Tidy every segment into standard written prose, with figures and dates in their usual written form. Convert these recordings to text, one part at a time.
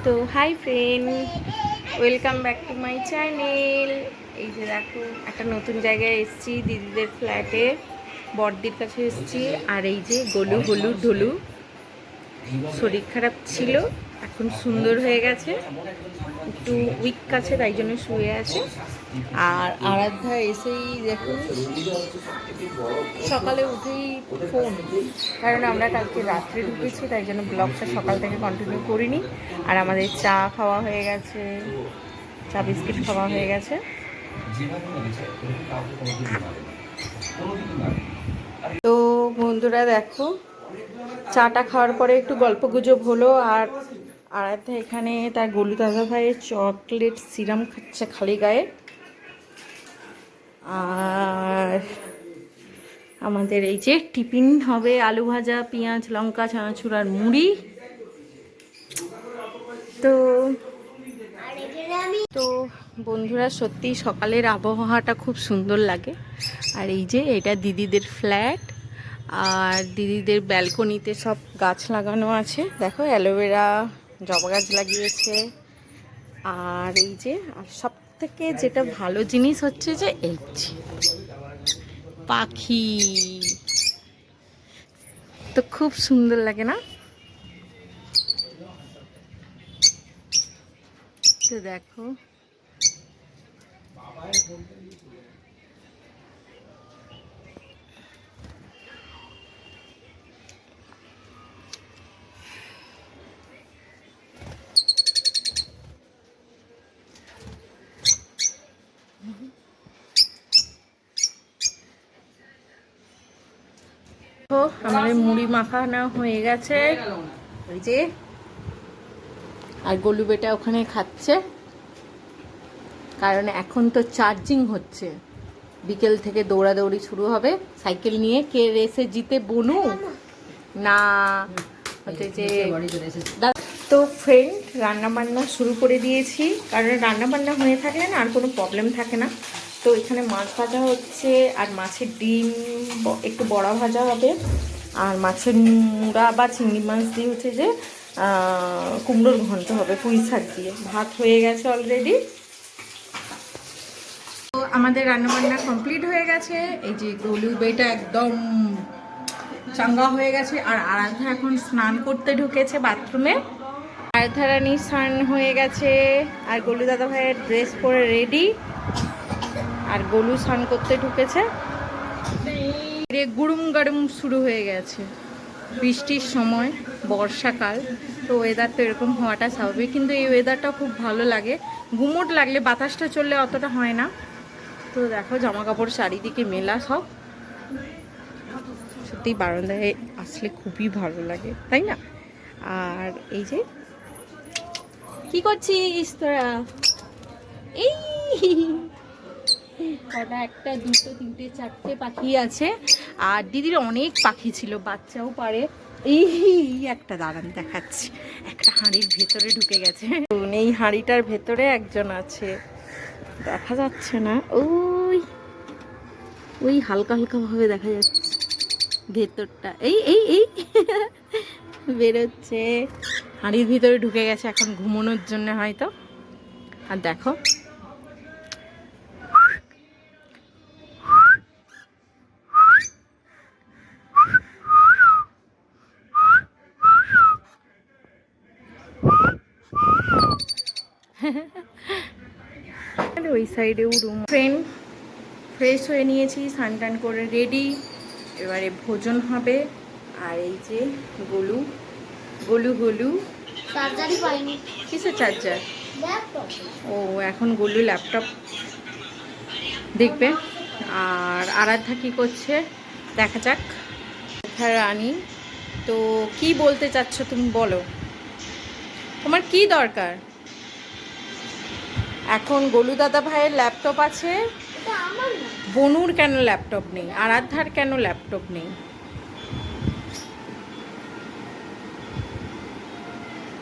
তো hi friend, welcome back to my channel. এই যে দেখো, একটা নতুন জায়গায় এসেছি, দিদিদের ফ্ল্যাটে, বড়দির কাছে এসেছি। আর এই যে গোলু হলু ঢোলু শরীর খারাপ ছিল, এখন সুন্দর হয়ে গেছে, একটু উইক আছে, তাই জন্য শুয়ে আছে। আর আরাধ্যা এসেই দেখুন সকালে উঠেই ফোন, কারণ আমরা কালকে রাত্রে ঢুকেছি, তাই জন্য ব্লগটা সকাল থেকে কন্টিনিউ করিনি। আর আমাদের চা খাওয়া হয়ে গেছে, চা বিস্কিট খাওয়া হয়ে গেছে। তো বন্ধুরা দেখো, চাটা খাওয়ার পরে একটু গল্প গুজব হলো। আর আরাধ্যা এখানে তার গোলু দাদা ভাইয়ের চকলেট সিরাম খাচ্ছে খালি গায়ে। আর আমাদের এই যে টিফিন হবে আলু ভাজা, পেঁয়াজ লঙ্কা, চানাচুর আর মুড়ি। তো তো বন্ধুরা, সত্যি সকালের আবহাওয়াটা খুব সুন্দর লাগে। আর এই যে এটা দিদিদের ফ্ল্যাট, আর দিদিদের ব্যালকনিতে সব গাছ লাগানো আছে, দেখো অ্যালোভেরা, জবা গাছ লাগিয়েছে। আর এই যে, আর সব থেকে যেটা ভালো জিনিস হচ্ছে যে এই যে পাখি, তো খুব সুন্দর লাগে না? তো দেখো, আমাদের মুড়ি মাখানো হয়ে গেছে, ওই যে। আর গোলু বেটা ওখানে খাচ্ছে, কারণ এখন তো চার্জিং হচ্ছে, বিকেল থেকে দৌড়াদৌড়ি শুরু হবে সাইকেল নিয়ে। কে রেসে জিতে, বনু না হচ্ছে যে। তো ফ্রেন্ড, রান্নাবান্না শুরু করে দিয়েছি, কারণ রান্নাবান্না হয়ে থাকলে না আর কোনো প্রবলেম থাকে না। তো এখানে মাছ ভাজা হচ্ছে, আর মাছের ডিম একটু বড়া ভাজা হবে, আর মাছের মুড়া বা চিংড়ি মাছ দিয়ে হচ্ছে যে কুমড়োর ঘন্ট হবে পুঁই শাক দিয়ে। ভাত হয়ে গেছে অলরেডি। তো আমাদের রান্নাবান্না কমপ্লিট হয়ে গেছে। এই যে গোলু বেটা একদম চাঙ্গা হয়ে গেছে, আর আরাধ্যা এখন স্নান করতে ঢুকেছে বাথরুমে। আরাধ্যা রানী স্নান হয়ে গেছে, আর গোলু দাদা ভাইয়ের ড্রেস পরে রেডি, আর গোলু স্নান করতে ঢুকেছে। গুড়ুম গাড়ুম শুরু হয়ে গেছে, বৃষ্টির সময়, বর্ষাকাল, তো ওয়েদার তো এরকম হওয়াটা স্বাভাবিক। কিন্তু এই ওয়েদারটা খুব ভালো লাগে, গুমোট লাগলে, বাতাসটা চললে অতটা হয় না। তো দেখো জামা কাপড় চারিদিকে মেলা সব, সত্যি বারান্দায় আসলে খুবই ভালো লাগে, তাই না? আর এই যে কি করছিস তোরা? এই কটা, একটা দুটো তিনটে চারটে পাখি আছে, আর দিদির অনেক পাখি ছিল, বাচ্চাও পারে। এই একটা দাঁড়ান দেখাচ্ছি, একটা হাঁড়ির ভেতরে ঢুকে গেছে। এই হাঁড়িটার ভেতরে একজন আছে, দেখা যাচ্ছে না, ওই ওই হালকা হালকা ভাবে দেখা যাচ্ছে ভেতরটা। এই এই এই বেরোচ্ছে, হাঁড়ির ভিতরে ঢুকে গেছে এখন ঘুমানোর জন্য হয়তো। আর দেখো, ওই সাইডেও রুম। ফ্রেন্ড, ফ্রেশ হয়ে নিয়েছি, স্নান টান করে রেডি, এবারে ভোজন হবে। আর এই যে গোলু গোলু গোলু চার্জারই পাইনি। কিসের চার্জার? ল্যাপটপ। ও, এখন গোলু ল্যাপটপ দেখবে। আর আরাধ্যা কি করছে দেখা যাক। আরাধ্যা রানী, তো কি বলতে চাচ্ছ তুমি, বলো, তোমার কি দরকার? এখন গোলু দাদা ভাইয়ের ল্যাপটপ আছে, এটা আমার না। বনুর কেন ল্যাপটপ নেই? আরাধ্যার কেন ল্যাপটপ নেই?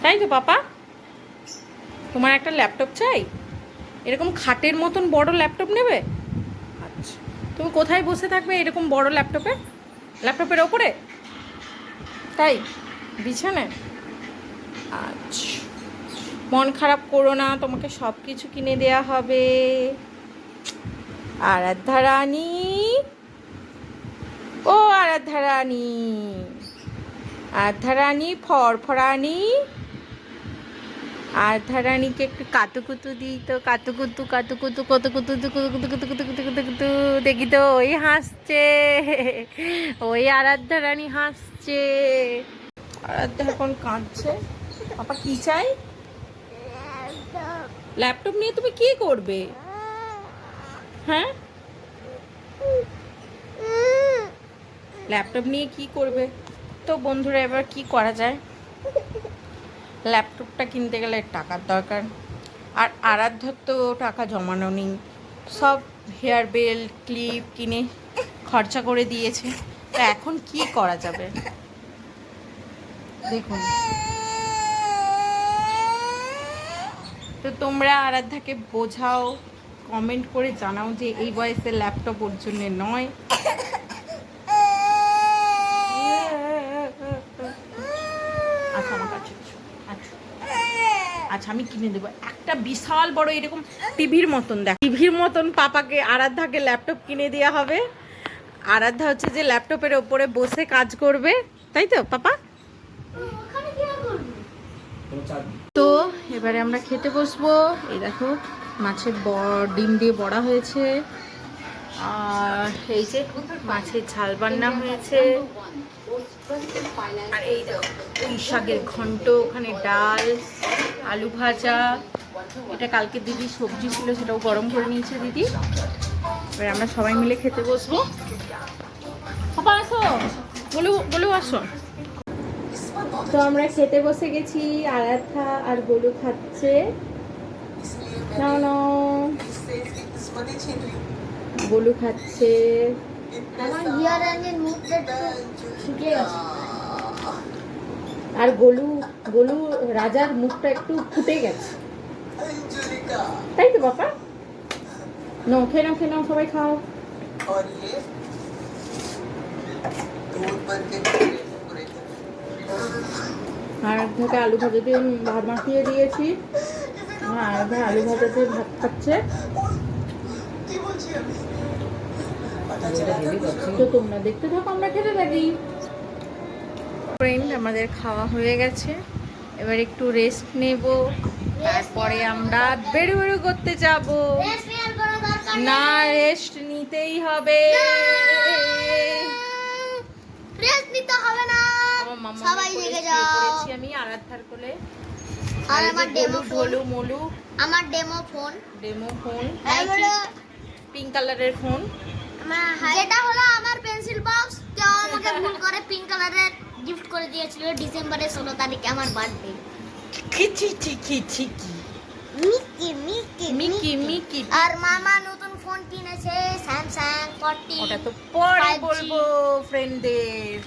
তাই তো পাপা, তোমার একটা ল্যাপটপ চাই? এরকম খাটের মতন বড় ল্যাপটপ নেবে? আচ্ছা, তুমি কোথায় বসে থাকবে এরকম বড় ল্যাপটপে? ল্যাপটপের ওপরে? তাই, বিছানায়? আচ্ছা, মন খারাপ করো না, তোমাকে সব কিছু কিনে দেয়া হবে। আরাধ্যা রানী, ও আরাধ্যা রানী, আরাধ্যা রানী ফরফরানি, আরাধ্যা রানীকে একটু কাতুকুতু দিই তো, কাতুকুতু কাতুকুতু কতুকুতু কুতু কুতু কুতু কুতু কুতু কুতু। দেখি তো ওই হাসছে, ওই আরাধ্যা রানী হাসছে। আরাধ্যা এখন কাঁদছে। পাপা কি চাই? ল্যাপটপ নিয়ে তুমি কি করবে? হ্যাঁ, ল্যাপটপ নিয়ে কি করবে? তো বন্ধুরা এবার কি করা যায়? ল্যাপটপটা কিনতে গেলে টাকার দরকার, আর আরাধ্যার তো টাকা জমানো নেই। সব হেয়ার বেল্ট ক্লিপ কিনে খরচা করে দিয়েছে। তো এখন কি করা যাবে দেখুন। তো তোমরা আরাধ্যাকে বোঝাও, কমেন্ট করে জানাও যে এই বয়সে ল্যাপটপ ওর জন্য নয়। আচ্ছা আমার কাছে আচ্ছা, আচ্ছা আমি কিনে দেবো একটা বিশাল বড় এরকম টিভির মতন। দেখ টিভির মতন পাপাকে আরাধ্যাকে ল্যাপটপ কিনে দেওয়া হবে। আরাধ্যা হচ্ছে যে ল্যাপটপের ওপরে বসে কাজ করবে, তাই তো পাপা? তো এবারে আমরা খেতে বসবো। এই দেখো মাছের ডিম দিয়ে বড়া হয়েছে, আর এই যে মাছের ঝাল বান্না হয়েছে, আর এই পুঁই শাকের ঘন্ট, ওখানে ডাল, আলু ভাজা। এটা কালকে দিদি সবজি ছিল, সেটাও গরম করে নিয়েছে দিদি। এবার আমরা সবাই মিলে খেতে বসবো। পাপা আসো, বলু বলু আসো। তো আমরা খেতে বসে গেছি, আরাধ্যা আর গোলু খাচ্ছে। নাও নাও, গোলু খাচ্ছে। আমার হিয়ার অ্যাঙ্গেল মুখটা একটু শুকিয়ে গেছে। আর গোলু গোলু রাজার মুখটা একটু ফুটে গেছে, তাই তো বাবা? নো, খেয়ে নাও খেয়ে নাও, সবাই খাও। আরাধ্যাকে আলু ভাজা দিয়ে ভাত মাখিয়ে দিয়েছি। আরাধ্যা আলু ভাজা দিয়ে ভাত খাচ্ছে। তো তোমরা দেখতে থাকো, আমরা খেতে থাকি। ফ্রেন্ড, আমাদের খাওয়া হয়ে গেছে, এবার একটু রেস্ট নেব, তারপরে আমরা বেরু বেরু করতে যাব। না, রেস্ট নিতেই হবে। রেস্ট নিতে হবে না, সবাই জেগে যাও। আমি আরাধ্যার কোলে, আর আমার ডেমো ফোন, মোলু, আমার ডেমো ফোন, পিঙ্ক কালারের ফোন, যেটা হলো আমার পেন্সিল বক্স। কেউ আমাকে ভুল করে পিঙ্ক কালারের গিফট করে দিয়েছিল ডিসেম্বরের 16 তারিখে আমার birthday. Mickey Mickey Mickey Mickey. আর মামা নতুন ফোন কিনেছে স্যামসাং 40। ওটা তো পরে বলবো ফ্রেন্ডদের।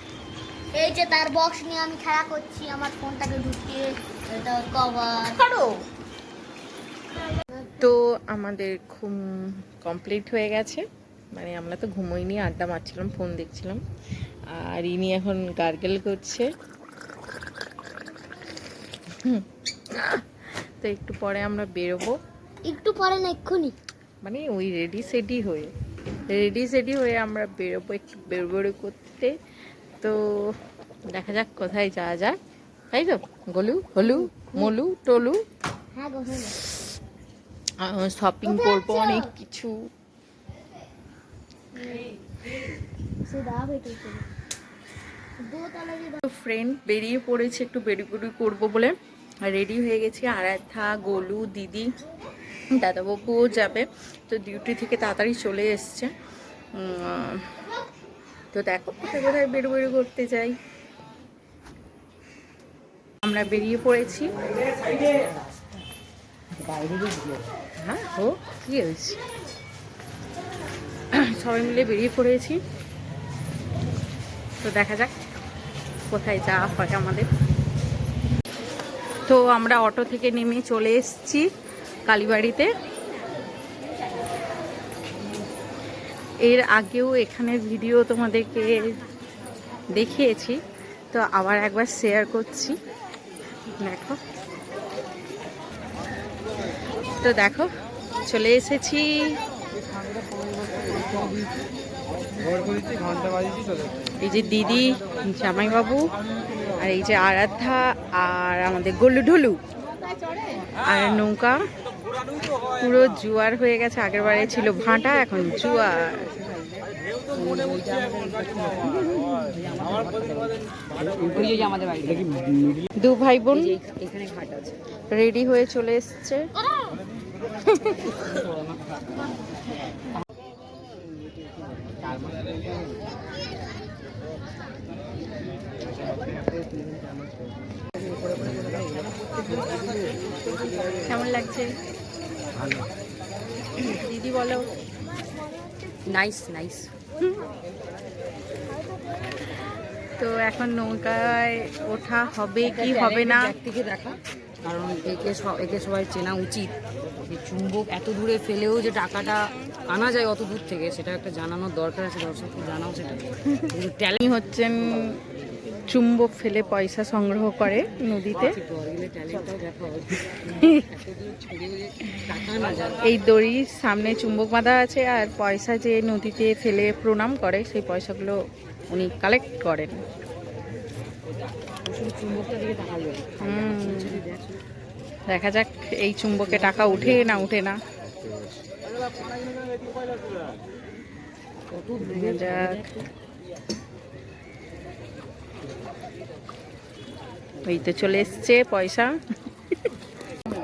এই যে তার বক্স নিয়ে আমি খেলা করছি, আমার ফোনটাকে ঢুকিয়ে, এটা কভার করো। তো আমাদের ঘুম কমপ্লিট হয়ে গেছে, মানে আমরা তো ঘুমোইনি, আড্ডা মারছিলাম, ফোন দেখছিলাম। আর ইনি এখন গার্গেল করছে। তো একটু পরে আমরা বেরোবো। একটু পরে না, এক্ষুনি, মানে ওই রেডি সেডি হয়ে আমরা বেরোবো একটু বেরোবেরো করতে। তো দেখা যাক কোথায় যাওয়া যায়, তাই তো? গোলু হলু মলু টলু, হ্যাঁ গো, শপিং করবো অনেক কিছু। তো ফ্রেন্ড বেরিয়ে পড়েছে, একটু বেরি করবো বলে রেডি হয়ে গেছি। আরাধ্যা, গোলু, দিদি, দাদাবাবুও যাবে, তো ডিউটি থেকে তাড়াতাড়ি চলে এসছে। তো দেখো কোথায় কোথায় বেরু করতে যাই। আমরা বেরিয়ে পড়েছি। হ্যাঁ ও কি হয়েছে, সবাই মিলে বেরিয়ে পড়েছি। তো দেখা যাক কোথায় যাওয়া হয় আমাদের। তো আমরা অটো থেকে নেমে চলে এসেছি কালীবাড়িতে। এর আগেও এখানে ভিডিও তোমাদেরকে দেখিয়েছি, তো আবার একবার শেয়ার করছি। দেখো তো দেখো চলে এসেছি। এই যে দিদি, জামাইবাবু, আর এই যে আরাধ্যা, আর আমাদের গোলু ঢুলু, আর নৌকা পুরো জোয়ার হয়ে গেছে। আগের বারে ছিল ভাঁটা, এখন জোয়ার। দু ভাই বোন রেডি হয়ে চলে এসছে। কেমন লাগছে দিদি বলো? Nice nice. তো এখন নৌকায় ওঠা হবে কি হবে না দেখা, কারণ একে সবাই চেনা উচিত। যে চুম্বক এত দূরে ফেলেও যে টাকাটা আনা যায় অত দূর থেকে, সেটা একটা জানানোর দরকার আছে, দর্শককে জানাও সেটা। ট্যালেন্ট হচ্ছেন চুম্বক ফেলে পয়সা সংগ্রহ করে নদীতে। এই দড়ির সামনে চুম্বক বাঁধা আছে, আর পয়সা যে নদীতে ফেলে প্রণাম করে সেই পয়সাগুলো উনি কালেক্ট করেন। দেখা যাক এই চুম্বকে টাকা উঠে না উঠে না। যাক, এই তো চলে এসছে পয়সা।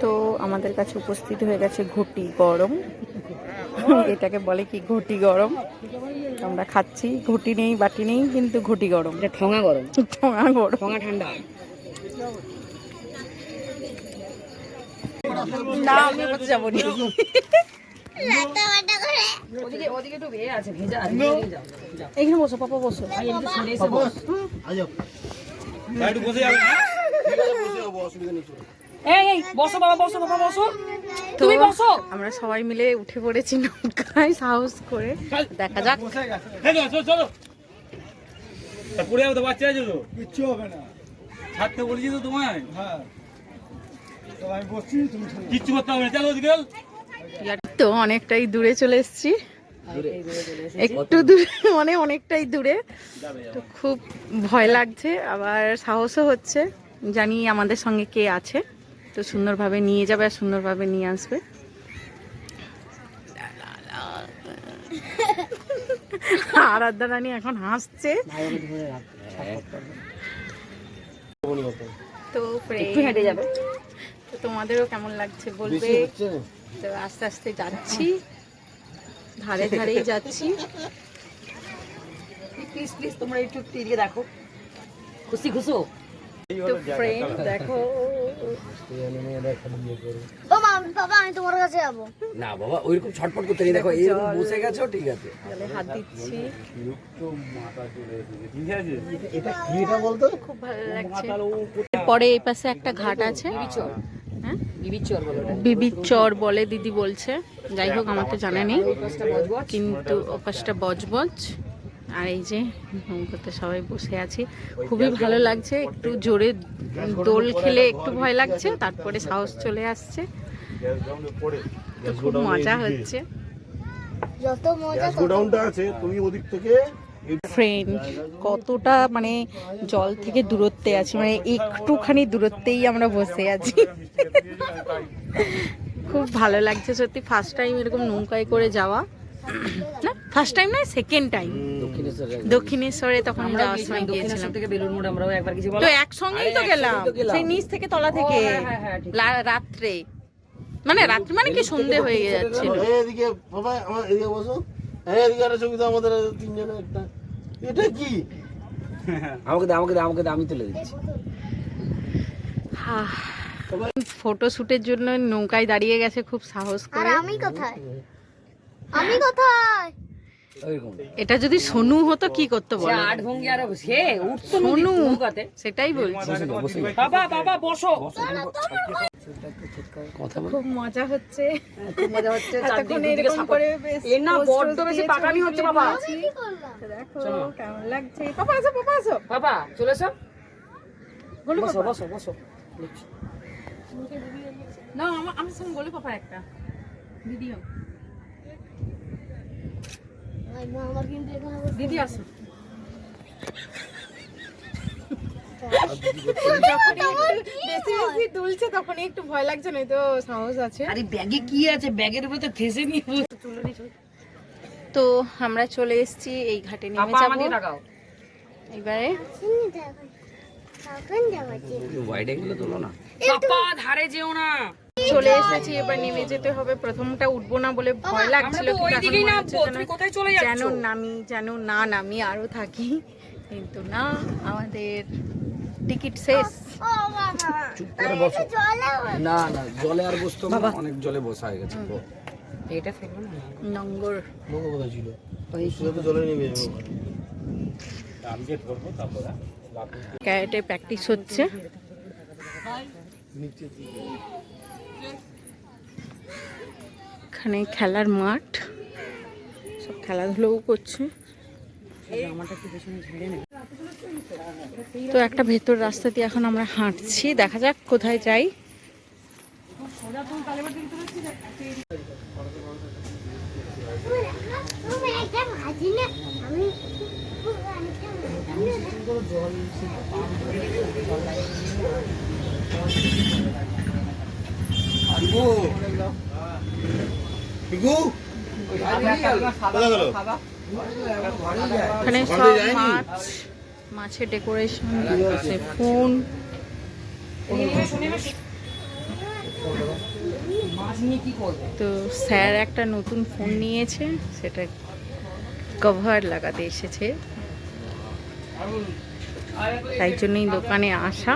তো আমাদের কাছে উপস্থিত হয়ে গেছে ঘটি গরম। এটাকে বলে কি ঘটি গরম। আমরা খাচ্ছি, ঘটি নেই বাটি নেই, কিন্তু ঘটি গরম। এটা ঠোঙা গরম, ঠোঙা গরম, ঠোঙা ঠান্ডা না। আমি বলতে যাবো না। ওদিকে একটু ভেজা আছে, ভেজা আছে। এইখানে বসো পাপা, বসো। বসো বাবা, বসো বাবা, বসো। তো আমরা সবাই মিলে উঠে পড়েছি নৌকায় সাহস করে। দেখা যাক। কিচ্ছু হবে না, ছাড়তে বলেছি তো তোমায়। হ্যাঁ তো আমি বসছি, তুমি কিচ্ছু করতে হবে না, চলো ওদিকে। তো অনেকটাই দূরে চলে এসেছি, একটু দূরে মানে অনেকটাই দূরে। তো খুব ভয় লাগছে, আবার সাহসও হচ্ছে। জানি আমাদের সঙ্গে কে আছে, তো সুন্দরভাবে নিয়ে যাবে আর সুন্দরভাবে নিয়ে আসবে। আরাধ্যা রানী এখন হাসছে। তো হেঁটে যাবে। তো তোমাদেরও কেমন লাগছে বলবে। তো আস্তে আস্তে যাচ্ছি, ধারে ধারেই যাচ্ছি। প্লিজ প্লিজ তোমরা একটু এদিকে দেখো, খুশি খুশো। তো ফ্রেন্ড দেখো, ও মা, বাবা আমি তোমার কাছে যাবো না বাবা, ওইরকম ছটফট করতে নেই। দেখো এরকম বসে গেছো, ঠিক আছে। জলে হাত দিচ্ছি, এটা কি, এটা বলতো খুব ভালো লাগছে। পরে এই পাশে একটা ঘাট আছে, হ্যাঁ বিবির চর বলো ওটা। বিবির চর বলে দিদি বলছে। যাই হোক, আমার তো জানা নেই, কিন্তু ওপাশটা বজবজ। আর এই যে নৌকাতে সবাই বসে আছি, খুবই ভালো লাগছে। একটু জোরে দোল খেলে একটু ভয় লাগছে, তারপরে সাহস চলে আসছে। তো খুব মজা হচ্ছে। যত মজা গোডাউনটা আছে, তুমি ওদিক থেকে ফ্রেন্ড কতটা মানে জল থেকে দূরত্বে আছি, মানে একটুখানি দূরত্বেই আমরা বসে আছি। খুব ভালো লাগছে সত্যি। ফার্স্ট টাইম এরকম নৌকায় করে যাওয়া, না ফার্স্ট টাইম নয়, সেকেন্ড টাইম। দক্ষিণেশ্বরে তখন যাওয়ার সময় গিয়েছিলাম। থেকে বেলুড় মঠ আমরা একবার কিছু তো একসঙ্গেই তো গেলাম, সেই নিচ থেকে তলা থেকে রাত্রে, মানে রাত্রে মানে কি সন্ধে হয়ে যাচ্ছিল। এদিকে বাবা, আমার এদিকে বসো। হ্যাঁ এদিকে আর ছবি তো আমাদের তিনজনের একটা। এটা কি? আমাকে দে, আমাকে দে, আমাকে দে, আমি তুলে দিচ্ছি। ফটো শুটের জন্য নৌকায় দাঁড়িয়ে গেছে খুব সাহস আর করে। আমি কোথায়, আমি কোথায়? ওইরকম এটা যদি সোনু হতো কি করতে সে বলো? আট ভঙ্গি আর সে উঠতো সোনু, নৌকাতে। সেটাই বলছি। বাবা বাবা বসো। কথা বল। খুব মজা হচ্ছে, খুব মজা হচ্ছে। এতক্ষণ চারদিক দিকে এরকম support। করে বেশ এ না post বড্ড টোস্ট বেশি দিয়ে পাকানি ছবি হচ্ছে তুলে বাবা। দিয়েছি। কি করলাম? দেখো কেমন লাগছে। পাপা আসো, পাপা আসো। বাবা চলে এসো, বলো বসো পাপা। বসো বসো। না আমার সঙ্গে গলি পাপার একটা দিদিও আমার কিন্তু এখানে দিদি আসো বেশি বেশি দুলছে তখনই একটু ভয় লাগছে না তো সাহস আছে। আরে ব্যাগে কি আছে, ব্যাগের উপরে তো ঠেসে নিয়ে তো আমরা চলে এসেছি এই ঘাটে নেমে যাবো এবারে। পাপা ধারে যেও না। চলে এসেছি, এবার নেমে যেতে হবে। প্রথমটা উঠবো না বলে ভয় লাগছিল, কিন্তু এখন মনে হচ্ছে কোথায় চলে যেন নামি যেন না নামি আরো থাকি, কিন্তু না, আমাদের টিকিট শেষ। ও বাবা চুপ করে বসো। জলে না না জলে আর বসতো না, অনেক জলে বসা হয়ে গেছে। এটা ফেলবো না। নঙ্গর মঙ্গ কোথায় ছিল? শুধু তো জলে নেমে যাবো। ক্যারেটে প্র্যাকটিস হচ্ছে। এখানে খেলার মাঠ, সব খেলাধুলোও করছে। তো একটা ভেতর রাস্তা দিয়ে এখন আমরা হাঁটছি, দেখা যাক কোথায় যাই। তুমি একটা ভাজি না আমি এখানে সব মাছের ডেকোরেশন, ফোন। তো স্যার একটা নতুন ফোন নিয়েছে, সেটা কভার লাগাতে এসেছে, তাই জন্যই দোকানে আসা।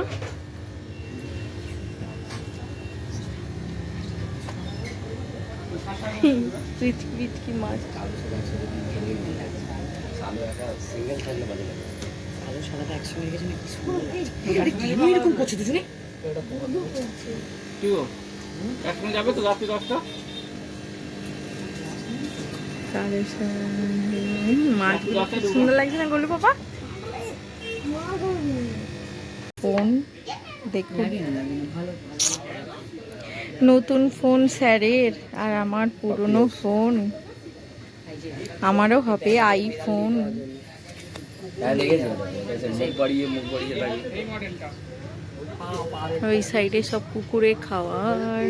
কি মাছ এরকম করছে দুজনে। কি গো এখন যাবে তো রাত্রি 10টা? মাছ সুন্দর লাগছে না গোলু পাপা? ফোন দেখুন, নতুন ফোন স্যারের, আর আমার পুরনো ফোন। আমারও হবে আইফোন। ওই সাইডে সব কুকুরে খাওয়ার।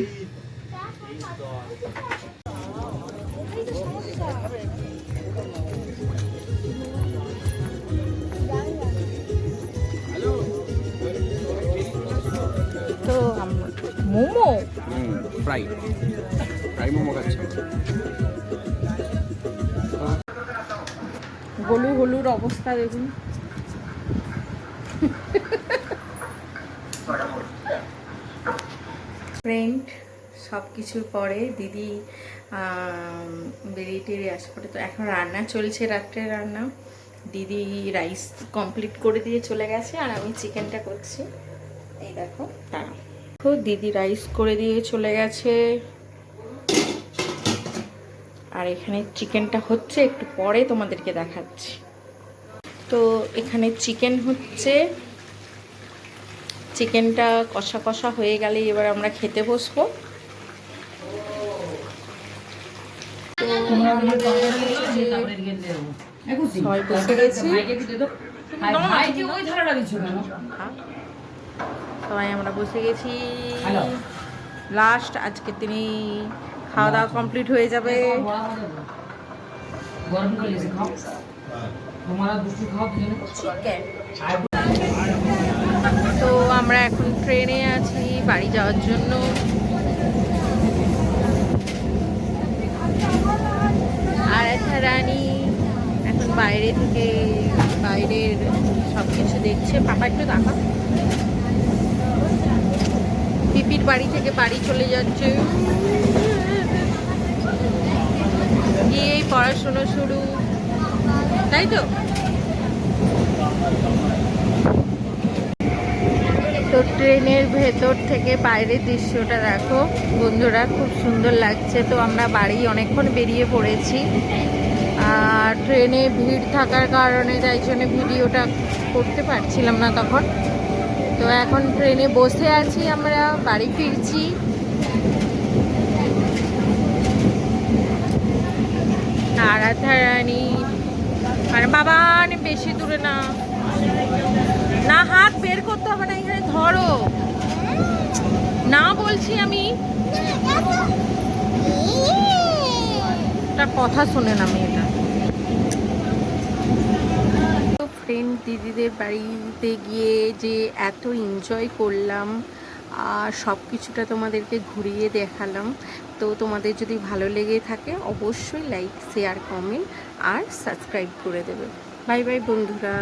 তো মোমো ফ্রাই মোমো খাচ্ছি। গোলু হলুর অবস্থা দেখুন। ফ্রেন্ড, সব কিছুর পরে দিদি বেরিয়ে টেরিয়ে আসে পরে, তো এখন রান্না চলছে, রাত্রের রান্না। দিদি রাইস কমপ্লিট করে দিয়ে চলে গেছে, আর আমি চিকেনটা করছি। এই দেখো, দাঁড়াও, দিদি রাইস করে দিয়ে চলে গেছে, আর এখানে চিকেনটা হচ্ছে, একটু পরে তোমাদেরকে দেখাচ্ছি। তো এখানে চিকেন হচ্ছে, চিকেনটা কষা কষা হয়ে গেলে এবার আমরা খেতে বসবো। সবাই বসে গেছি, সবাই আমরা বসে গেছি। লাস্ট আজকের দিনই খাওয়া দাওয়া কমপ্লিট হয়ে যাবে। তো আমরা এখন ট্রেনে আছি বাড়ি যাওয়ার জন্য। আর একটা রানী এখন বাইরে থেকে বাইরের সব কিছু দেখছে। পাপা একটু দেখা, পিপির বাড়ি থেকে বাড়ি চলে যাচ্ছে, গিয়েই পড়াশোনা শুরু, তাই তো? তো ট্রেনের ভেতর থেকে বাইরের দৃশ্যটা দেখো বন্ধুরা, খুব সুন্দর লাগছে। তো আমরা বাড়ি অনেকক্ষণ বেরিয়ে পড়েছি, আর ট্রেনে ভিড় থাকার কারণে তাই জন্য ভিডিওটা করতে পারছিলাম না তখন। তো এখন ট্রেনে বসে আছি, আমরা বাড়ি ফিরছি। রাধারানী আর বাবা বেশি দূরে না, না হাত বের করতে হবে না, এখানে ধরো না বলছি আমি, একটা কথা শোনে না মেয়েটা। তো ফ্রেন্ড দিদিদের বাড়িতে গিয়ে যে এত এনজয় করলাম আর সব কিছুটা তোমাদেরকে ঘুরিয়ে দেখালাম। তো তোমাদের যদি ভালো লেগে থাকে অবশ্যই লাইক শেয়ার কমেন্ট আর সাবস্ক্রাইব করে দেবে। বাই বাই বন্ধুরা।